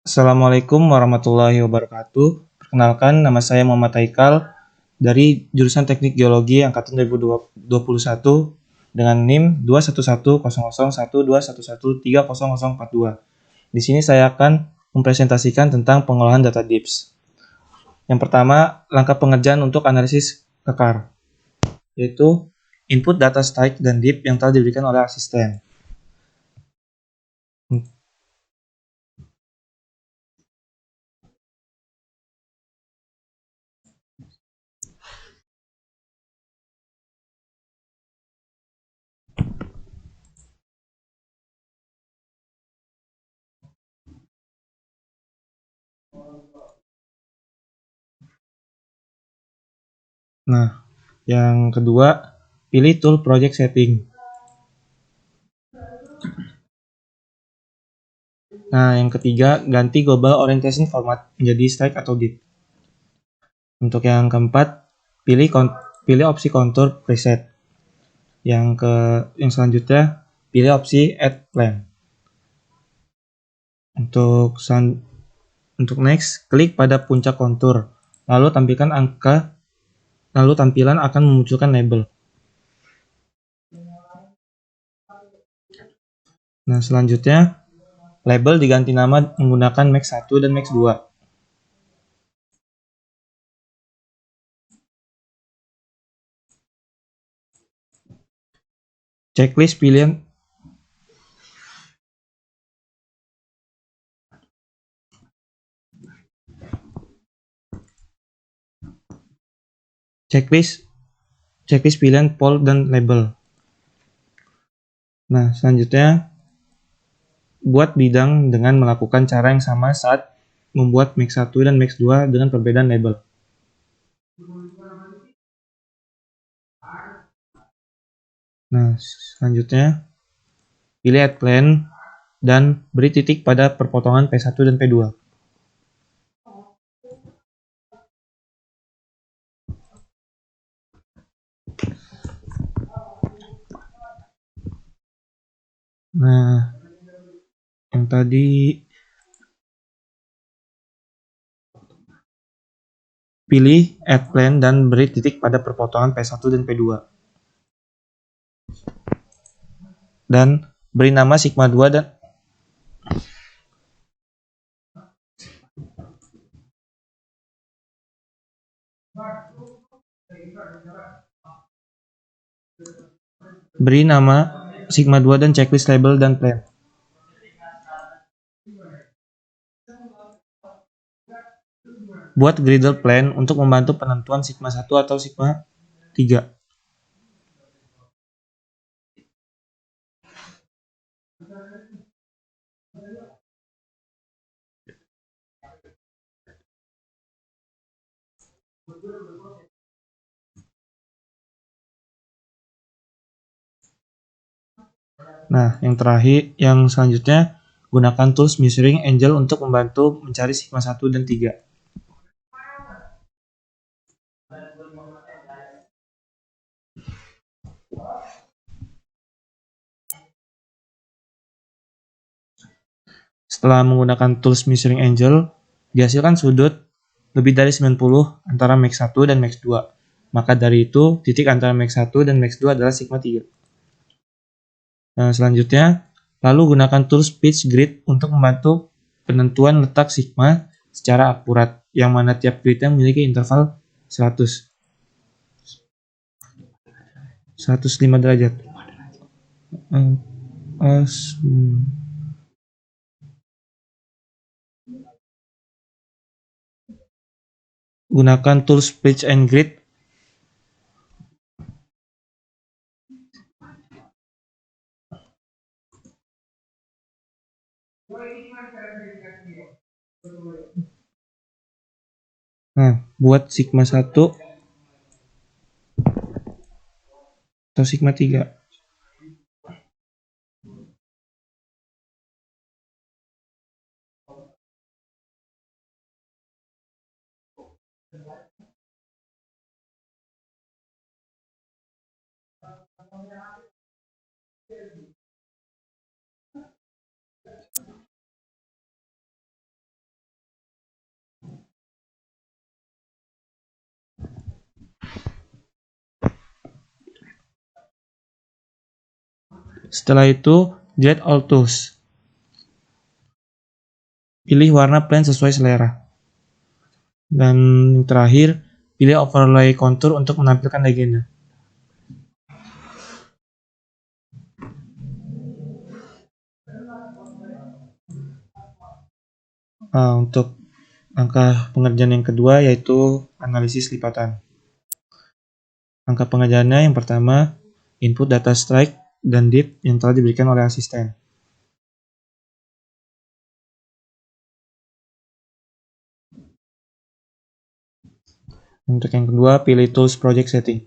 Assalamualaikum warahmatullahi wabarakatuh. Perkenalkan, nama saya Muhammad Haikal dari jurusan Teknik Geologi angkatan 2021 dengan NIM 2110012113042. Di sini saya akan mempresentasikan tentang pengolahan data DIPS. Yang pertama, langkah pengerjaan untuk analisis kekar, yaitu input data strike dan DIP yang telah diberikan oleh asisten. Nah, yang kedua, pilih tool project setting. Nah, yang ketiga, ganti global orientation format menjadi strike atau DIP. Untuk yang keempat, pilih opsi contour preset. Yang selanjutnya, pilih opsi add plan. Untuk next, klik pada puncak kontur, lalu tampilan akan memunculkan label. Nah, selanjutnya, label diganti nama menggunakan Max 1 dan Max 2. Checklist pilihan poll dan label. Nah, selanjutnya, buat bidang dengan melakukan cara yang sama saat membuat Max 1 dan Max 2 dengan perbedaan label. Nah, selanjutnya, pilih add plan dan beri titik pada perpotongan P1 dan P2. Nah, yang tadi pilih add plan dan beri titik pada perpotongan P1 dan P2. Dan beri nama sigma 2 dan beri nama sigma 2 dan checklist label dan plan. Buat griddle plan untuk membantu penentuan sigma 1 atau sigma 3. Nah, yang selanjutnya, gunakan tools Measuring Angel untuk membantu mencari sigma 1 dan 3. Setelah menggunakan tools Measuring Angel, dihasilkan sudut lebih dari 90 antara Max 1 dan Max 2. Maka dari itu, titik antara Max 1 dan Max 2 adalah sigma 3. Nah, selanjutnya, lalu gunakan tools Pitch Grid untuk membantu penentuan letak sigma secara akurat, yang mana tiap gridnya memiliki interval 105 derajat. Gunakan tools Pitch and Grid buat sigma 1 atau sigma 3. Setelah itu, delete all tools. Pilih warna plan sesuai selera. Dan terakhir, pilih overlay contour untuk menampilkan legenda. Untuk langkah pengerjaan yang kedua yaitu analisis lipatan. Langkah pengerjaannya yang pertama, input data strike dan div yang telah diberikan oleh asisten. Untuk yang kedua, pilih tools project setting.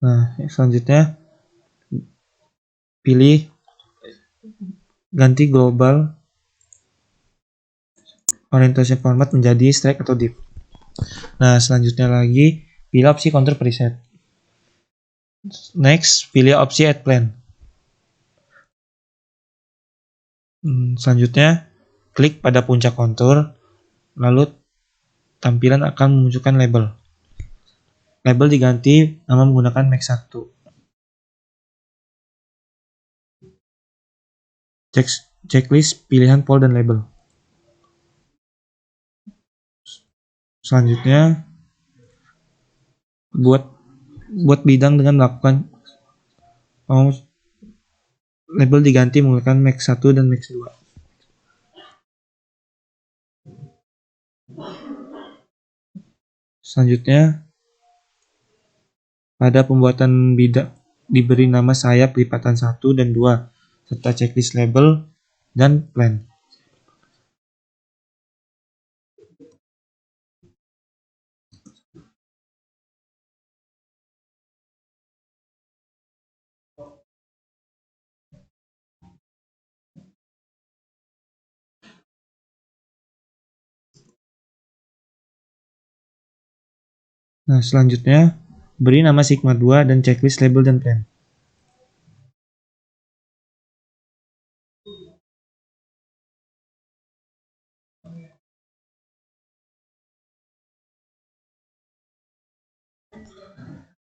Nah, selanjutnya pilih ganti global orientation format menjadi strike atau div. Nah, selanjutnya lagi pilih opsi contour preset. Next, pilih opsi add plan. Selanjutnya, klik pada puncak kontur, lalu tampilan akan memunculkan label. Label diganti nama menggunakan Max 1. Checklist pilihan poll dan label. Selanjutnya, buat bidang dengan melakukan label diganti menggunakan Max 1 dan Max 2. Selanjutnya, pada pembuatan bidang diberi nama sayap lipatan 1 dan 2 serta checklist label dan plan. Nah, selanjutnya beri nama Sigma 2 dan checklist label dan plan.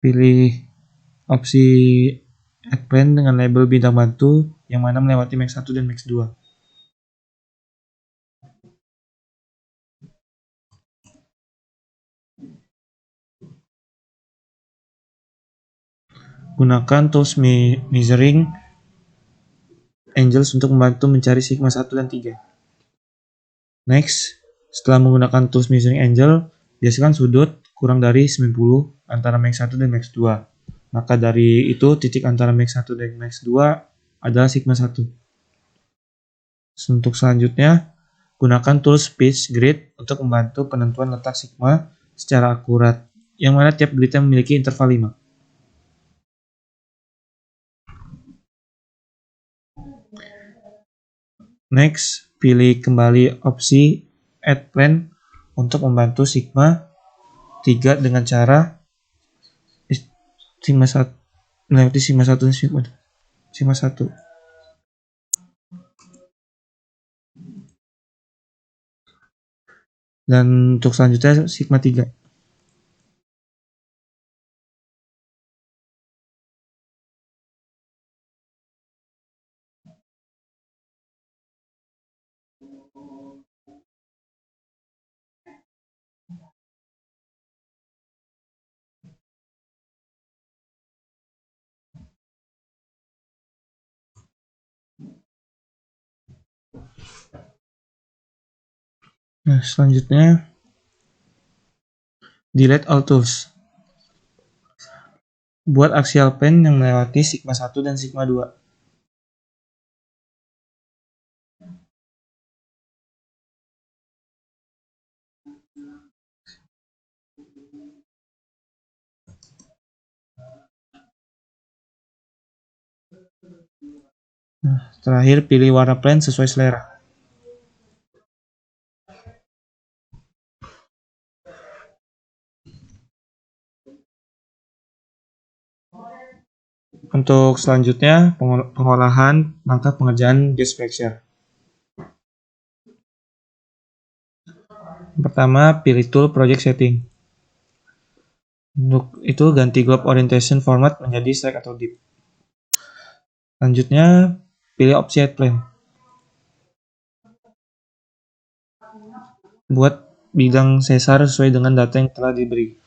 Pilih opsi add plan dengan label bintang bantu yang mana melewati Max 1 dan Max 2. Gunakan tools measuring angles untuk membantu mencari sigma 1 dan 3. Next, setelah menggunakan tools measuring angle, dihasilkan sudut kurang dari 90 antara Max 1 dan Max 2. Maka dari itu titik antara Max 1 dan Max 2 adalah sigma 1. Untuk selanjutnya, gunakan tools pitch grid untuk membantu penentuan letak sigma secara akurat, yang mana tiap gridnya memiliki interval 5. Next, pilih kembali opsi add plan untuk membantu sigma 3 dengan cara sigma 1 melewati sigma 1 dan sigma 1. Dan untuk selanjutnya sigma 3. Nah, selanjutnya delete all tools. Buat axial pen yang melewati sigma 1 dan sigma 2. Nah, terakhir pilih warna plan sesuai selera. Untuk selanjutnya pengolahan langkah pengerjaan gas fracture. Pertama, pilih tool project setting. Untuk itu ganti globe orientation format menjadi strike atau dip. Selanjutnya pilih opsi add plane. Buat bidang sesar sesuai dengan data yang telah diberi.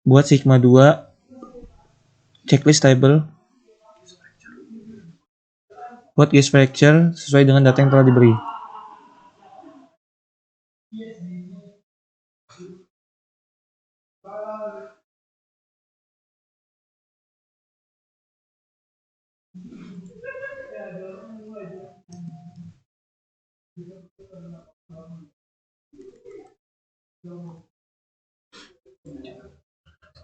Buat sigma 2 checklist table. Buat gauge fracture sesuai dengan data yang telah diberi.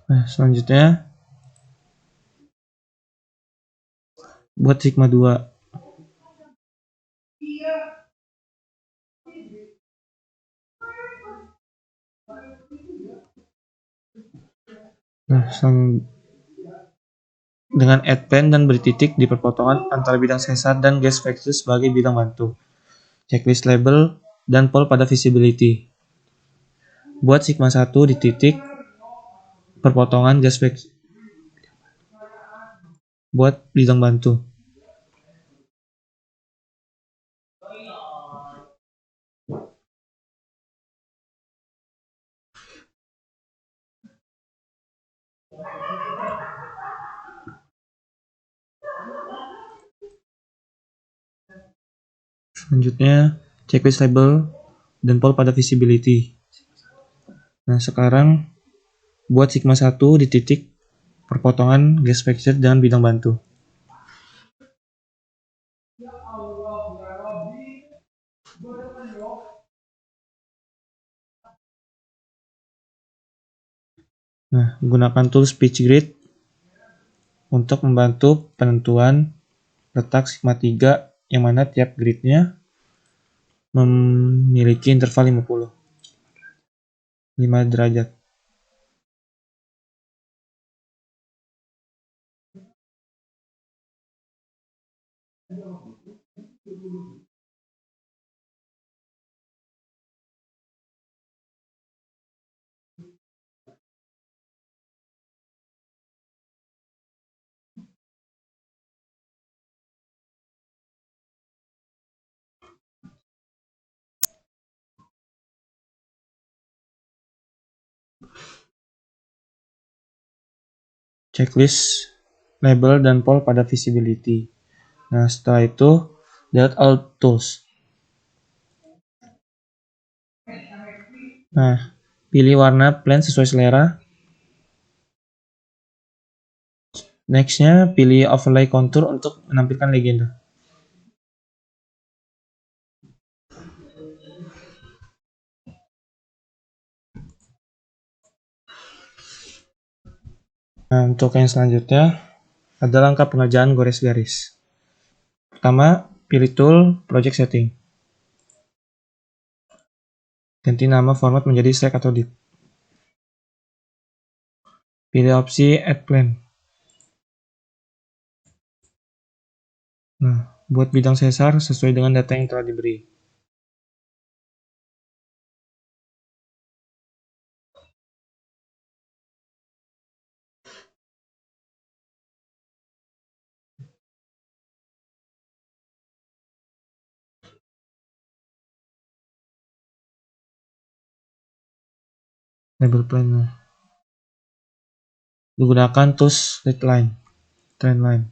Nah, selanjutnya buat sigma 2. Nah, dengan add plane dan beri titik di perpotongan antara bidang sesar dan gauge fracture sebagai bidang bantu. Checklist label dan pol pada visibility. Buat sigma 1 di titik perpotongan gauge fracture buat bidang bantu. Selanjutnya checklist label dan pol pada visibility. Nah, sekarang buat sigma 1 di titik perpotongan gauge fracture dengan bidang bantu. Nah, gunakan tools pitch grid untuk membantu penentuan letak sigma 3 yang mana tiap gridnya memiliki interval 5 derajat. Checklist label dan pol pada visibility. Nah, setelah itu delete all tools. Nah, pilih warna plane sesuai selera. Nextnya pilih overlay contour untuk menampilkan legenda. Nah, untuk yang selanjutnya ada langkah pengerjaan gores garis. Pertama, pilih tool project setting. Ganti nama format menjadi strike atau dip. Pilih opsi add plane. Nah, buat bidang sesar sesuai dengan data yang telah diberi. Label plane. Digunakan tools trend line.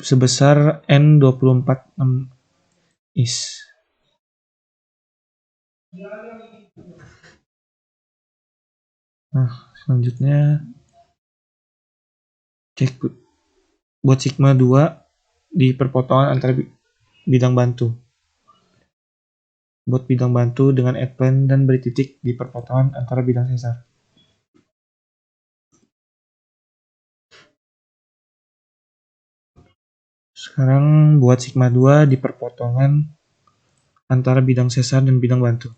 Sebesar N24/6 is. Nah, selanjutnya cek buat sigma 2 di perpotongan antara bidang bantu. Buat bidang bantu dengan add plane dan beri titik di perpotongan antara bidang sesar. Sekarang buat sigma 2 di perpotongan antara bidang sesar dan bidang bantu.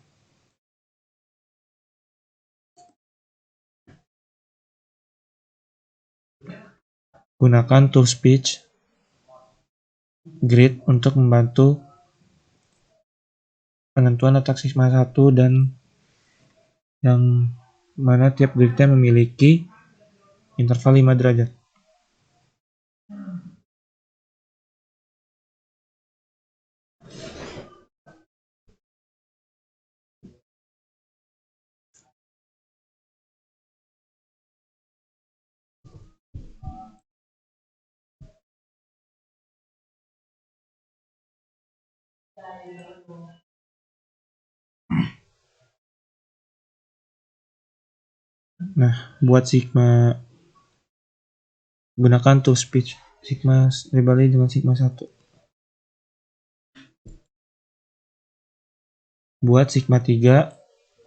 Gunakan tool speech grid untuk membantu penentuan letak sigma 1 dan yang mana tiap gridnya memiliki interval 5 derajat. Nah, buat sigma gunakan tool speech sigma dibalik dengan sigma 1. Buat sigma 3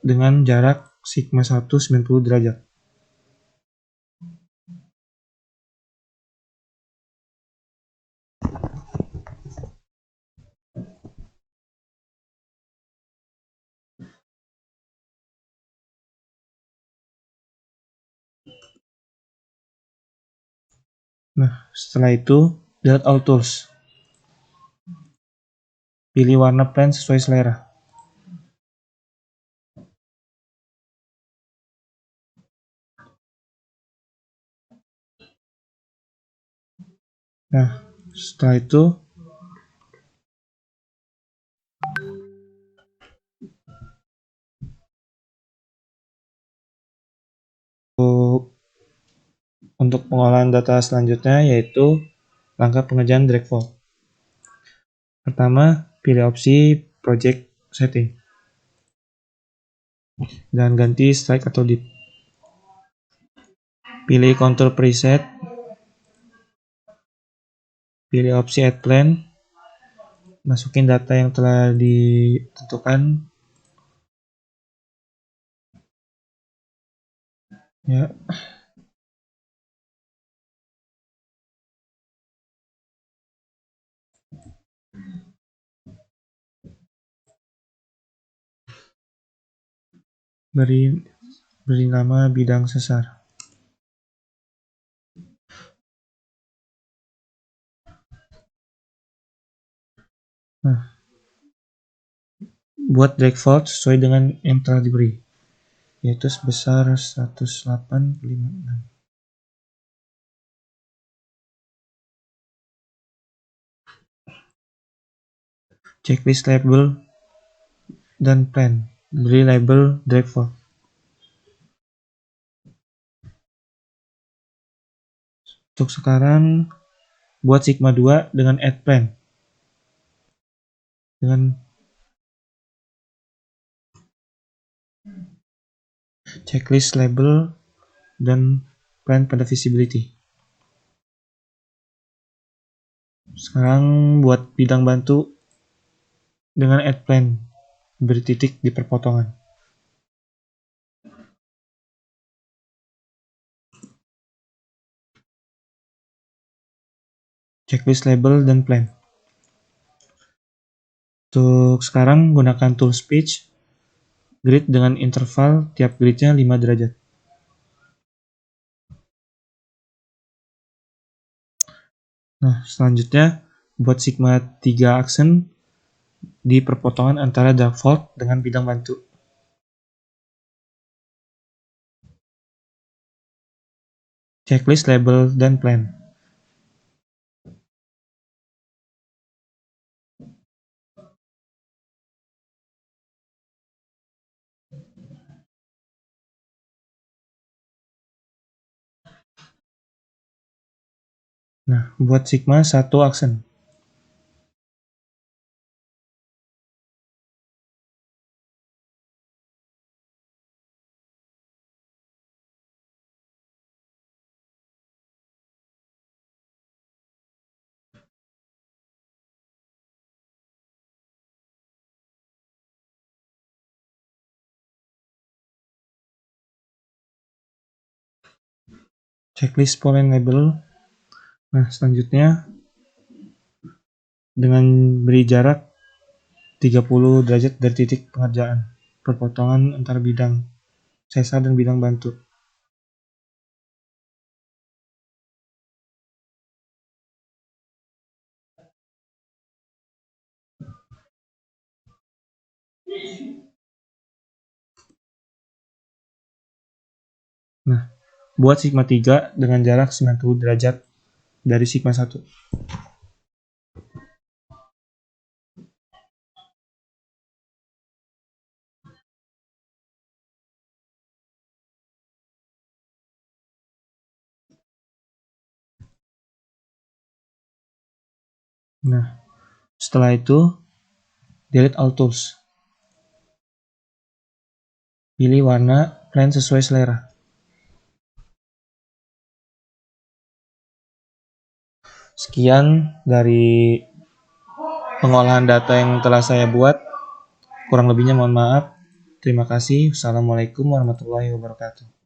dengan jarak sigma 1 90 derajat. Nah, setelah itu delete all tools. Pilih warna plan sesuai selera. Nah, setelah itu untuk pengolahan data selanjutnya yaitu langkah pengerjaan drag fault. Pertama, pilih opsi project setting dan ganti strike atau dip. Pilih contour preset, pilih opsi add plan, masukin data yang telah ditentukan. Ya. Beri nama bidang sesar. Nah, buat drag fault sesuai dengan yang telah diberi, yaitu sebesar 108,56. Checklist label dan plan. Beri label drag fault. Untuk sekarang, buat sigma 2 dengan add plan. Dengan checklist label dan plan pada visibility. Sekarang buat bidang bantu dengan add plan. Beri titik di perpotongan. Checklist label dan plan. Untuk sekarang gunakan tool speech grid dengan interval tiap gridnya 5 derajat. Nah, selanjutnya buat sigma 3 aksen di perpotongan antara drag fault dengan bidang bantu. Checklist label dan plan. Nah, buat sigma 1 aksen. Checklist pollen label. Nah, selanjutnya dengan beri jarak 30 derajat dari titik pengerjaan. Perpotongan antara bidang sesar dan bidang bantu. Nah, buat sigma 3 dengan jarak 90 derajat dari sigma 1. Nah, setelah itu delete all tools. Pilih warna plan sesuai selera. Sekian dari pengolahan data yang telah saya buat. Kurang lebihnya mohon maaf. Terima kasih. Wassalamualaikum warahmatullahi wabarakatuh.